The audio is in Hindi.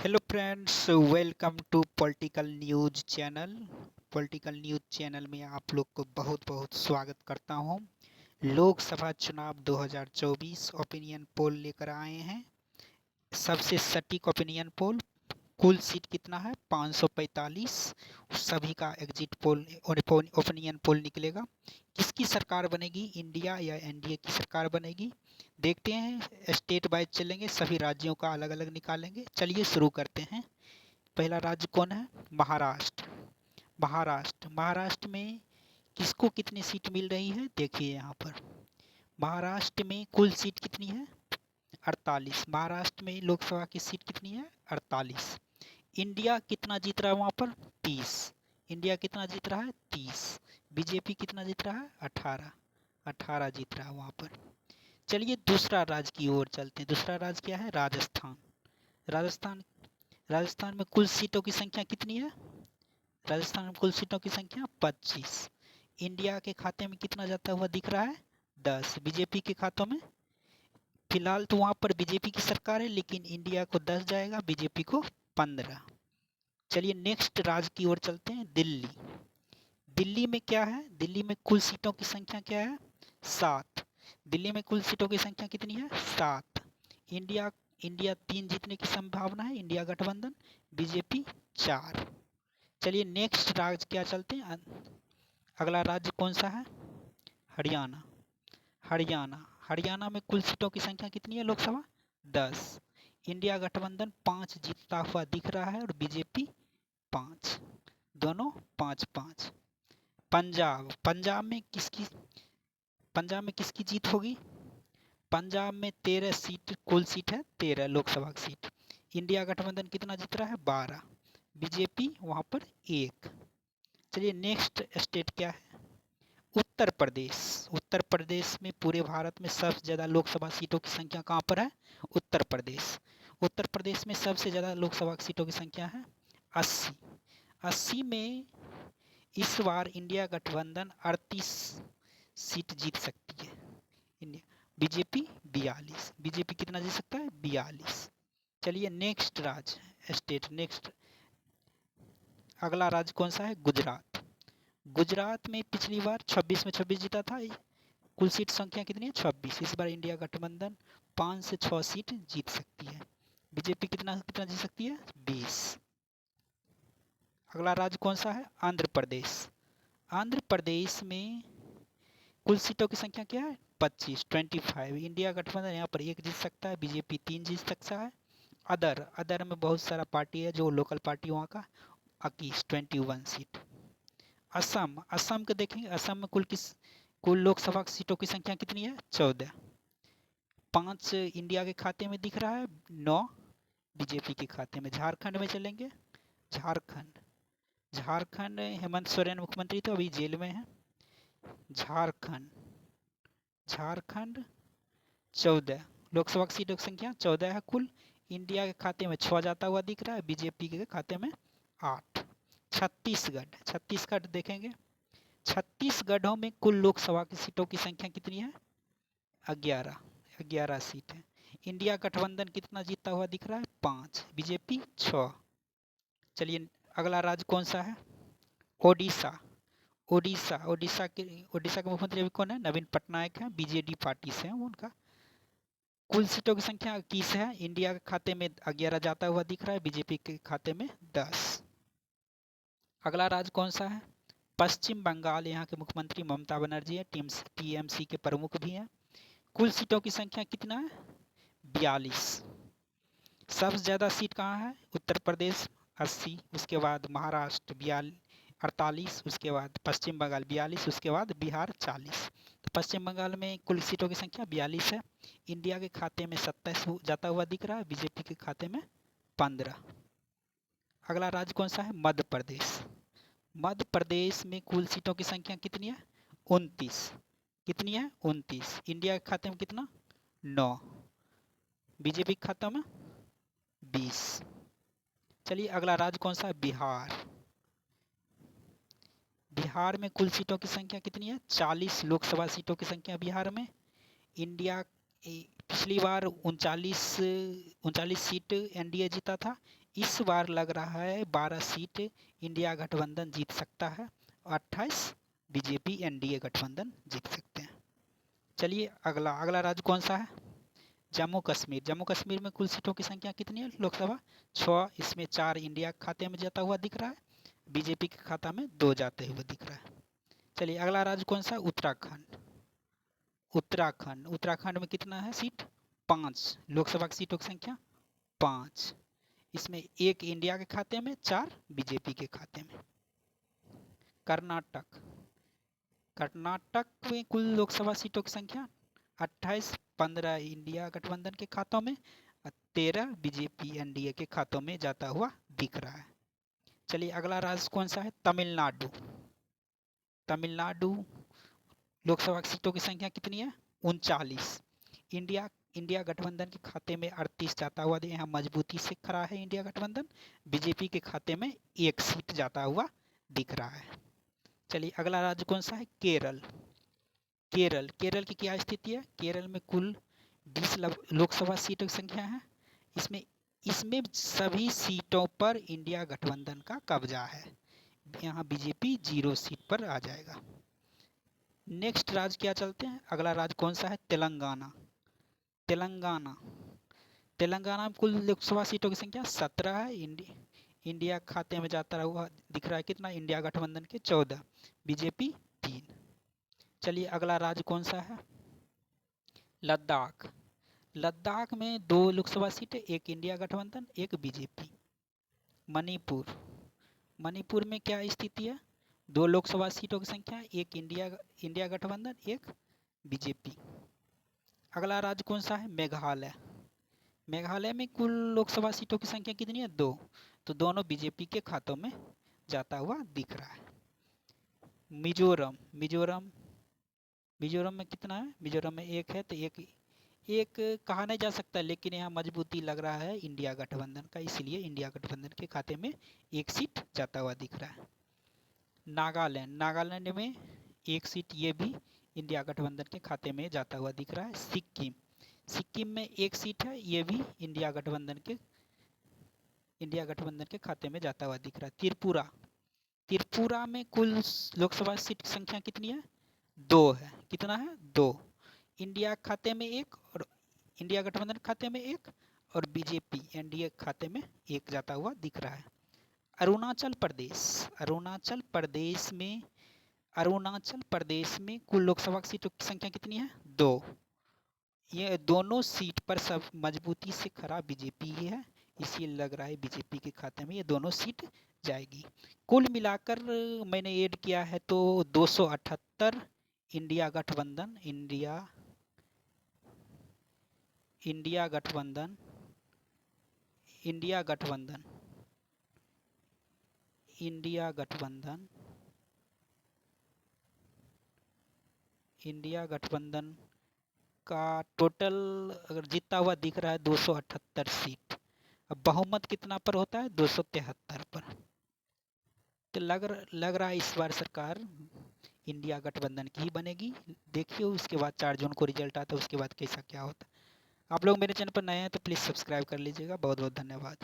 Hello friends, welcome to political news channel. Political news channel में आप लोग को बहुत बहुत स्वागत करता हूं। लोकसभा चुनाव 2024 ओपिनियन पोल लेकर आए हैं। सबसे सटीक ओपिनियन पोल। कुल सीट कितना है? 545। सभी का एग्जिट पोल ओपिनियन पोल निकलेगा। किसकी सरकार बनेगी? इंडिया या एनडीए की सरकार बनेगी? देखते हैं। स्टेट वाइज चलेंगे, सभी राज्यों का अलग अलग निकालेंगे। चलिए शुरू करते हैं। पहला राज्य कौन है? महाराष्ट्र। महाराष्ट्र में किसको कितनी सीट मिल रही है? देखिए यहाँ पर महाराष्ट्र में कुल सीट कितनी है? 48। महाराष्ट्र में लोकसभा की सीट कितनी है? 48। इंडिया कितना जीत रहा है वहाँ पर? 30। इंडिया कितना जीत रहा है? 30। बीजेपी कितना जीत रहा है? 18। 18 जीत रहा है वहाँ पर। चलिए दूसरा राज्य की ओर चलते हैं। दूसरा राज्य क्या है? राजस्थान। राजस्थान राजस्थान में कुल सीटों की संख्या कितनी है? राजस्थान में कुल सीटों की संख्या 25। इंडिया के खाते में कितना जाता हुआ दिख रहा है? 10। बीजेपी के खातों में फिलहाल तो वहाँ पर बीजेपी की सरकार है, लेकिन इंडिया को 10 जाएगा, बीजेपी को 15। चलिए नेक्स्ट राज्य की ओर चलते हैं। दिल्ली। दिल्ली में क्या है? दिल्ली में कुल सीटों की संख्या क्या है? 7। दिल्ली में कुल सीटों की संख्या कितनी है? 7। इंडिया इंडिया 3 जीतने की संभावना है, इंडिया गठबंधन। बीजेपी 4। चलिए नेक्स्ट राज्य क्या चलते हैं। अगला राज्य कौन सा है? हरियाणा। हरियाणा में कुल सीटों की संख्या कितनी है? लोकसभा 10। इंडिया गठबंधन 5 जीतता हुआ दिख रहा है और बीजेपी 5। दोनों 5-5। पंजाब में किसकी जीत होगी? पंजाब में 13 सीट कुल सीट है, 13 लोकसभा की सीट। इंडिया गठबंधन कितना जीत रहा है? 12। बीजेपी वहां पर 1। चलिए नेक्स्ट स्टेट क्या है? उत्तर प्रदेश। उत्तर प्रदेश में पूरे भारत में सबसे ज्यादा लोकसभा सीटों की संख्या कहाँ पर है? उत्तर प्रदेश। उत्तर प्रदेश में सबसे ज्यादा लोकसभा सीटों की संख्या है 80। 80 में इस बार इंडिया गठबंधन 38 सीट जीत सकती है। India BJP 42। बीजेपी कितना जीत सकता है? 42। चलिए नेक्स्ट राज्य स्टेट नेक्स्ट अगला राज्य कौन सा है? गुजरात। गुजरात में पिछली बार 26 में 26 जीता था। कुल सीट संख्या कितनी है? 26। इस बार इंडिया गठबंधन 5 से 6 सीट जीत सकती है। बीजेपी कितना कितना जीत सकती है? 20। अगला राज्य कौन सा है? आंध्र प्रदेश। आंध्र प्रदेश में कुल सीटों की संख्या क्या है? 25। इंडिया गठबंधन यहाँ पर 1 जीत सकता है, बीजेपी 3 जीत सकता है। अदर में बहुत सारा पार्टी है जो लोकल पार्टी वहाँ का 21 सीट। असम को देखेंगे। असम में कुल लोकसभा सीटों की संख्या कितनी है? 14। 5 इंडिया के खाते में दिख रहा है, 9 बीजेपी के खाते में। झारखंड में चलेंगे। झारखंड हेमंत सोरेन मुख्यमंत्री तो अभी जेल में है। झारखंड 14 लोकसभा सीटों की संख्या 14 है कुल। इंडिया के खाते में 6 जाता हुआ दिख रहा है, बीजेपी के खाते में 8। छत्तीसगढ़ देखेंगे। छत्तीसगढ़ों में कुल लोकसभा की सीटों की संख्या कितनी है? 11 सीट है। इंडिया गठबंधन कितना जीतता हुआ दिख रहा है? 5। बीजेपी 6। चलिए अगला राज्य कौन सा है? ओडिशा। ओडिशा के मुख्यमंत्री अभी कौन है? नवीन पटनायक है, बीजेडी पार्टी से है उनका। कुल सीटों की संख्या 21 है। इंडिया के खाते में 11 जाता हुआ दिख रहा है, बीजेपी के खाते में 10। अगला राज्य कौन सा है? पश्चिम बंगाल। यहाँ के मुख्यमंत्री ममता बनर्जी है, टीएमसी के प्रमुख भी हैं। कुल सीटों की संख्या कितना है? 42। सबसे ज्यादा सीट कहाँ है? उत्तर प्रदेश 80, उसके बाद महाराष्ट्र 48, उसके बाद पश्चिम बंगाल 42, उसके बाद बिहार 40। तो पश्चिम बंगाल में कुल सीटों की संख्या 42 है। इंडिया के खाते में 27 जाता हुआ दिख रहा है, बीजेपी के खाते में 15। अगला राज्य कौन सा है? मध्य प्रदेश। मध्य प्रदेश में कुल सीटों की संख्या कितनी है? 29। कितनी है? 29। इंडिया के खाते में कितना? 9। बीजेपी के खाते में 20। चलिए अगला राज्य कौन सा है? बिहार। बिहार में कुल सीटों की संख्या कितनी है? 40 लोकसभा सीटों की संख्या बिहार में। पिछली बार 39 सीट एनडीए जीता था, इस बार लग रहा है 12 सीट इंडिया गठबंधन जीत सकता है और 28 बीजेपी एनडीए गठबंधन जीत सकते हैं। चलिए अगला राज्य कौन सा है? जम्मू कश्मीर। जम्मू कश्मीर में कुल सीटों की संख्या कितनी है? लोकसभा 6, इसमें 4 इंडिया के खाते में जाता हुआ दिख रहा है, बीजेपी के खाता में 2 जाते हुए दिख रहा है। चलिए अगला राज्य कौन सा? उत्तराखंड। उत्तराखंड में कितना है सीट? 5। लोकसभा की सीटों की संख्या 5, इसमें 1 इंडिया के खाते में, 4 बीजेपी के खाते में। कर्नाटक में कुल लोकसभा सीटों की संख्या 28, 15 इंडिया गठबंधन के खातों में और 13 बीजेपी एनडीए के खातों में जाता हुआ दिख रहा है। चलिए अगला राज्य कौन सा है? तमिलनाडु। लोकसभा की सीटों की संख्या कितनी है? 39। इंडिया गठबंधन के खाते में 38 जाता हुआ, यहाँ मजबूती से खड़ा है इंडिया गठबंधन। बीजेपी के खाते में 1 सीट जाता हुआ दिख रहा है। चलिए अगला राज्य कौन सा है? केरल की क्या स्थिति है? केरल में कुल 20 लोकसभा सीटों की संख्या है, इसमें सभी सीटों पर इंडिया गठबंधन का कब्जा है, यहाँ बीजेपी 0 सीट पर आ जाएगा। नेक्स्ट राज्य क्या चलते हैं? अगला राज्य कौन सा है? तेलंगाना में कुल लोकसभा सीटों की संख्या 17 है, इंडिया खाते में जाता हुआ दिख रहा है कितना? इंडिया गठबंधन के 14, बीजेपी 3। चलिए अगला राज्य कौन सा है? लद्दाख में 2 लोकसभा सीटें, 1 इंडिया गठबंधन, 1 बीजेपी। मणिपुर में क्या स्थिति है? 2 लोकसभा सीटों की संख्या, 1 इंडिया गठबंधन, 1 बीजेपी। अगला राज्य कौन सा है? मेघालय में कुल लोकसभा सीटों की संख्या कितनी है? 2, तो दोनों बीजेपी के खातों में जाता हुआ दिख रहा है। मिजोरम में कितना है? मिजोरम में 1 है, तो एक कहा नहीं जा सकता, लेकिन यहाँ मजबूती लग रहा है इंडिया गठबंधन का, इसलिए इंडिया गठबंधन के खाते में 1 सीट जाता हुआ दिख रहा है। नागालैंड में 1 सीट, ये भी इंडिया गठबंधन के खाते में जाता हुआ दिख रहा है। सिक्किम में 1 सीट है, ये भी इंडिया गठबंधन के खाते में जाता हुआ दिख रहा है। त्रिपुरा में कुल लोकसभा सीट की संख्या कितनी है? 2 है। कितना है? 2। इंडिया खाते में 1 और इंडिया गठबंधन खाते में 1 और बीजेपी एनडीए खाते में 1 जाता हुआ दिख रहा है। अरुणाचल प्रदेश में कुल लोकसभा सीटों की संख्या कितनी है? 2। ये दोनों सीट पर सब मजबूती से खड़ा बीजेपी ही है, इसलिए लग रहा है बीजेपी के खाते में ये दोनों सीट जाएगी। कुल मिलाकर मैंने ऐड किया है तो 278 इंडिया गठबंधन का टोटल अगर जीतता हुआ दिख रहा है 278 सीट। अब बहुमत कितना पर होता है? 273 पर। तो लग रहा है इस बार सरकार इंडिया गठबंधन की ही बनेगी। देखिए उसके बाद 4 जून को रिजल्ट आता है, उसके बाद कैसा क्या होता है। आप लोग मेरे चैनल पर नए हैं तो प्लीज़ सब्सक्राइब कर लीजिएगा। बहुत बहुत धन्यवाद।